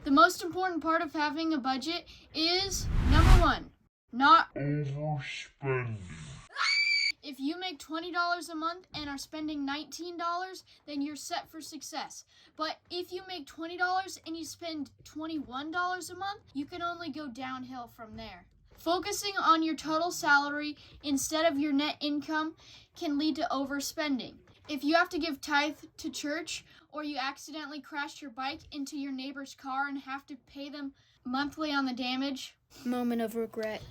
The most important part of having a budget is, number one, not overspending. If you make $20 a month and are spending $19, then you're set for success. But if you make $20 and you spend $21 a month, you can only go downhill from there. Focusing on your total salary instead of your net income can lead to overspending. If you have to give tithe to church, or you accidentally crashed your bike into your neighbor's car and have to pay them monthly on the damage, moment of regret.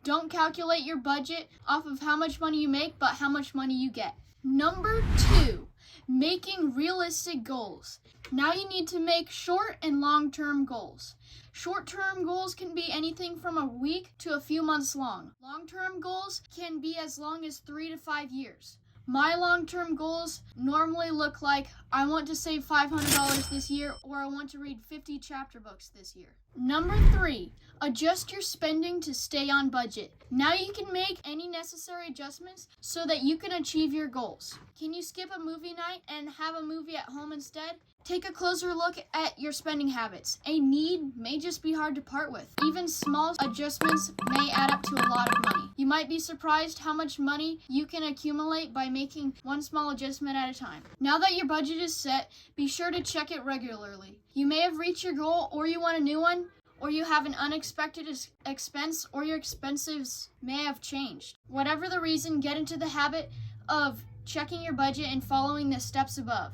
Don't calculate your budget off of how much money you make, but how much money you get. Number 2, making realistic goals. Now you need to make short and long-term goals. Short-term goals can be anything from a week to a few months long. Long-term goals can be as long as 3 to 5 years. My long-term goals normally look like I want to save $500 this year, or I want to read 50 chapter books this year. Number 3, adjust your spending to stay on budget. Now you can make any necessary adjustments so that you can achieve your goals. Can you skip a movie night and have a movie at home instead? Take a closer look at your spending habits. A need may just be hard to part with. Even small adjustments may add up to a lot of money. You might be surprised how much money you can accumulate by making one small adjustment at a time. Now that your budget is set, be sure to check it regularly. You may have reached your goal, or you want a new one, or you have an unexpected expense, or your expenses may have changed. Whatever the reason, get into the habit of checking your budget and following the steps above.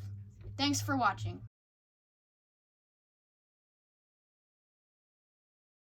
Thanks for watching.